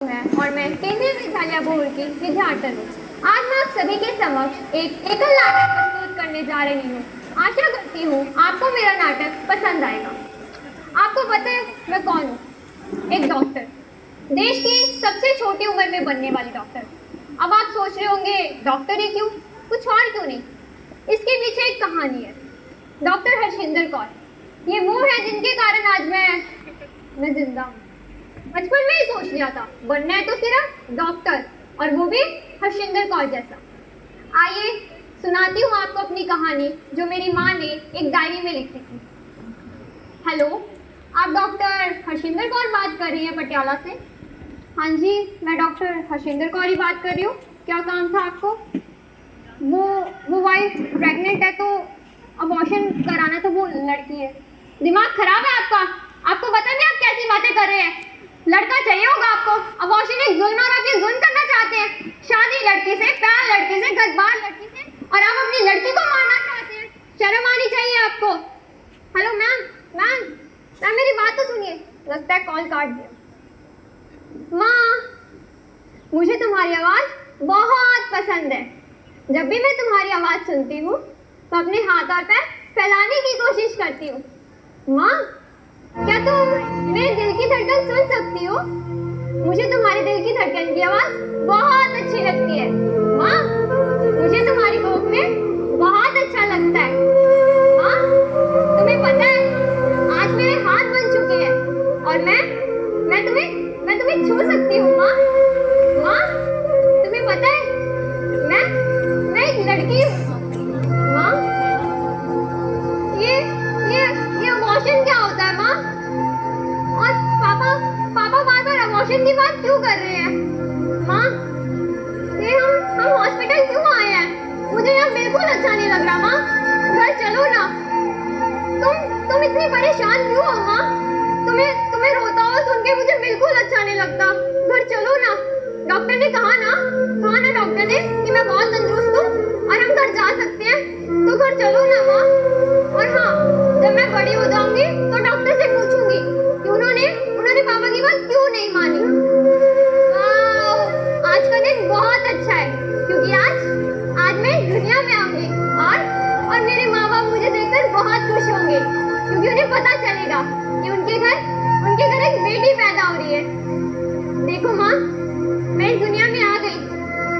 है और मैं केंद्रीय विद्यालय बोर्ड की विद्यार्थी हूँ। आज मैं आप सभी के समक्ष एक एकल नाटक प्रस्तुत करने जा रही हूँ। आशा करती हूँ आपको मेरा नाटक पसंद आएगा। आपको पता है मैं कौन हूँ? एक डॉक्टर, देश की सबसे छोटी उम्र में बनने वाली डॉक्टर। अब आप सोच रहे होंगे डॉक्टर ही क्यों, कुछ और क्यों नहीं? इसके पीछे एक कहानी है। डॉक्टर हरजिंदर कौर, ये वो है जिनके कारण आज मैं जिंदा हूँ। बचपन में ही सोच लिया था बनना है तो सिर्फ डॉक्टर, और वो भी हरजिंदर कौर जैसा। आइए सुनाती हूँ आपको अपनी कहानी जो मेरी माँ ने एक डायरी में लिखी थी। हेलो, आप डॉक्टर हरजिंदर कौर बात कर रही हैं पटियाला से? हाँ जी, मैं डॉक्टर हरजिंदर कौर ही बात कर रही हूँ। क्या काम था आपको? वो वाइफ प्रेग्नेंट है तो अबॉर्शन कराना था, वो लड़की है। दिमाग खराब है आपका? आपको पता नहीं आप कैसी बातें कर रहे हैं? लड़का चाहिए होगा आपको। अबॉर्शन एक जुल्म और आप ये जुल्म करना चाहते हैं। शादी लड़की से, प्यार लड़की से, घर-बार लड़की से, और आप अपनी लड़की को मारना चाहते हैं। शर्म आनी चाहिए आपको। हेलो मैम, मेरी बात तो सुनिए। लगता है कॉल काट दिया। माँ, मुझे तुम्हारी आवाज़ बहुत पसंद है। जब भी मैं तुम्हारी आवाज़ सुनती हूँ तो अपने हाथ और पैर फैलाने की कोशिश करती हूँ। माँ, क्या तुम मेरे दिल की धड़कन सुन सकती हो? मुझे तुम्हारे दिल की धड़कन की आवाज़ बहुत अच्छी लगती है। माँ, मुझे तुम्हारी कोख में बहुत अच्छा लगता है। माँ, तुम्हें पता है आज मेरे हाथ बन चुके हैं और मैं तुम्हें छू सकती हूँ। माँ, तुम्हें पता है मैं एक लड़की हूँ। माँ, ये अबॉर्शन क्या होता है माँ? और पापा बार बार अबॉर्शन की बात क्यों कर रहे हैं? माँ, ये हम हॉस्पिटल क्यों आए हैं? मुझे यहाँ बिल्कुल अच्छा नहीं लग रहा। माँ, घर चलो ना। तुम इतनी परेशान क्यों हो माँ? तुम्हें रोता हुआ सुन के मुझे बिल्कुल अच्छा नहीं लगता। घर चलो ना। डॉक्टर ने कहा ना डॉक्टर ने कि मैं बहुत तंदुरुस्त हूँ और हम घर जा सकते हैं, तो घर चलो ना माँ। और हाँ, जब मैं बड़ी हो जाऊंगी तो डॉक्टर से पूछूंगी कि उन्होंने पापा की बात क्यों नहीं मानी। आज का दिन बहुत अच्छा है क्योंकि आज मैं इस दुनिया में आऊंगी और मेरे माँ बाप मुझे देखकर बहुत खुश होंगे क्योंकि उन्हें पता चलेगा कि उनके घर एक बेटी पैदा हो रही है। देखो माँ, मैं इस दुनिया में आ गई।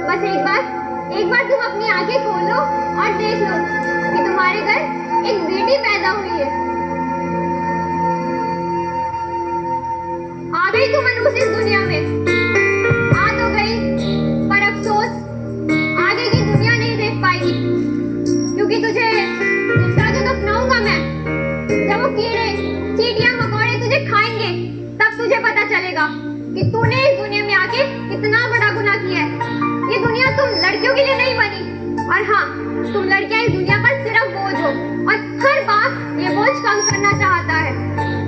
बस एक बार तुम अपनी आंखें खोलो और देख लो कि तुम्हारे घर एक बेटी पैदा हुई है। आ गई तुम मनुष्य इस दुनिया में, आ तो गई, पर अफसोस आगे की दुनिया नहीं देख पाएगी क्योंकि तुझे जिस तरह जो दफनाऊंगा मैं, जब वो कीड़े चींटियां मकोड़े तुझे खाएंगे तब तुझे पता चलेगा कि तूने इस दुनिया में आके कितना बड़ा गुनाह किया है। ये दुनिया तुम लड़कियों के लिए नहीं बनी, और हाँ, तुम लड़कियां इस दुनिया पर सिर्फ बोझ हो और हर बात ये बोझ कम करना चाहता है।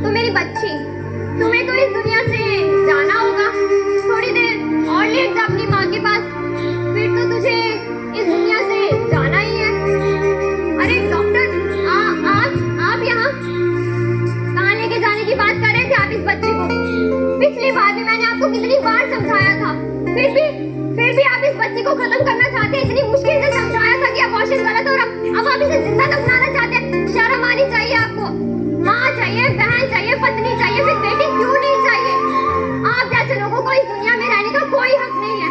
तो मेरी बच्ची, तुम्हें तो इस दुनिया से जाना होगा। थोड़ी देर और लेट जा अपनी माँ के पास, फिर तो तुझे इस दुनिया से जाना ही है। अरे डॉक्टर, आप यहाँ कहाँ लेके जाने की बात कर रहे थे आप इस बच्चे को? पिछली बार भी मैंने आपको कितनी बार समझाया था, फिर भी आप इस बच्चे को खत्म करना चाहते हैं। इतनी मुश्किल से समझाया था कि अबॉर्शन गलत है और अब आप इसे जिंदा दफनाना चाहते हैं। शर्म आनी चाहिए आपको। माँ चाहिए, बहन चाहिए, पत्नी चाहिए, फिर बेटी क्यों नहीं चाहिए? आप जैसे लोगों को इस दुनिया में रहने का कोई हक नहीं है।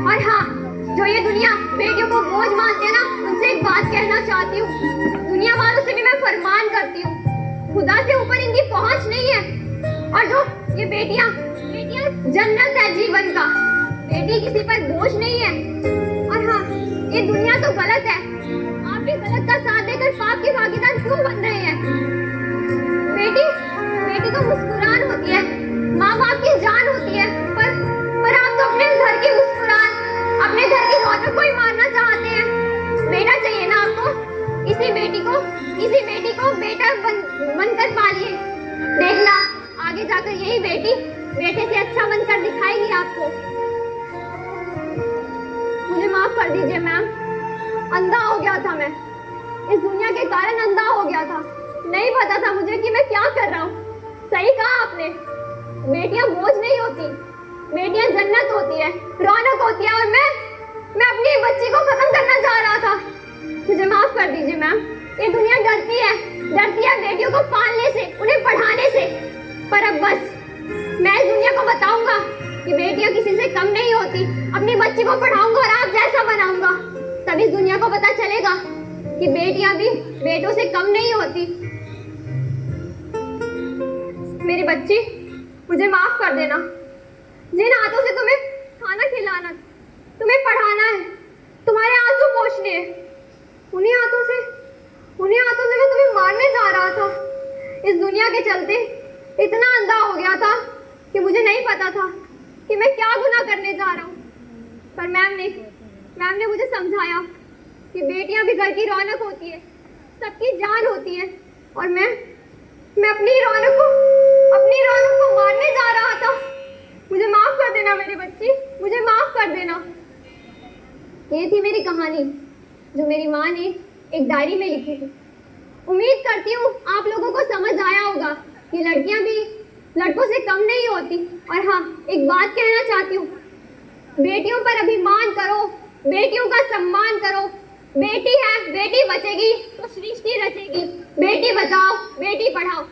और हाँ, जो ये दुनिया बेटियों को बोझ मानते हैं ना, उनसे एक बात कहना चाहती हूँ। दुनिया वालों से भी मैं फरमान करती हूँ, खुदा से ऊपर इनकी पहुंच नहीं है। और जो ये बेटियां जन्नत है जीवन का, बेटी किसी पर बोझ नहीं है। और हाँ, ये दुनिया तो गलत है, आप भी गलत का साथ देकर पाप के भागीदार क्यों बन रहे हैं? बेटी तो मुस्कुरान होती है, माँ बाप की जान होती है, पर आप तो अपने घर की मुस्कुरान, अपने घर की रौनक को ही मारना चाहते हैं। बेटा चाहिए ना आपको? इसी बेटी को बेटा बनकर पालिए। देखना, आगे जाकर यही बेटी बेटे से अच्छा बनकर दिखाएगी आपको। मुझे माफ कर दीजिए मैम, अंधा हो गया था मैं, इस दुनिया के कारण अंधा हो गया था। नहीं पता था मुझे कि मैं क्या कर रहा हूँ। सही कहा आपने, बेटियां बोझ नहीं होती, बेटियां जन्नत होती है, रौनक होती है, और मैं अपनी बच्ची को खत्म करना चाह रहा था। मुझे माफ कर दीजिए मैम। ये दुनिया डरती है बेटियों को पालने से, उन्हें पढ़ाने से। पर अब बस मैं इस दुनिया को बताऊंगा कि बेटियां किसी से कम नहीं होती। अपनी बच्ची को पढ़ाऊंगा और आप जैसा बनाऊंगा, तब इस दुनिया को पता चलेगा कि बेटियां भी बेटों से कम नहीं होती। मेरी बच्ची, मुझे माफ कर देना। जिन हाथों से तुम्हें खाना खिलाना, तुम्हें पढ़ाना है, तुम्हारे आंसू पोंछने हैं, उन्हीं हाथों से मैं तुम्हें मारने जा रहा था। इस दुनिया के चलते इतना अंधा हो गया था कि मुझे नहीं पता था कि मैं क्या गुनाह करने जा रहा हूँ। पर मैम ने मुझे समझाया कि बेटियां भी घर की रौनक होती है, सबकी जान होती है, और मैं अपनी रौनक को मारने जा रहा था। मुझे माफ कर देना मेरी बच्ची, मुझे माफ कर देना। ये थी मेरी कहानी जो मेरी माँ ने एक डायरी में लिखी थी। उम्मीद करती हूँ आप लोगों को समझ आया होगा कि लड़कियां भी लड़कों से कम नहीं होती। और हाँ, एक बात कहना चाहती हूँ, बेटियों पर अभिमान करो, बेटियों का सम्मान करो। बेटी है, बेटी बचेगी तो सृष्टि रचेगी। बेटी बचाओ, बेटी पढ़ाओ।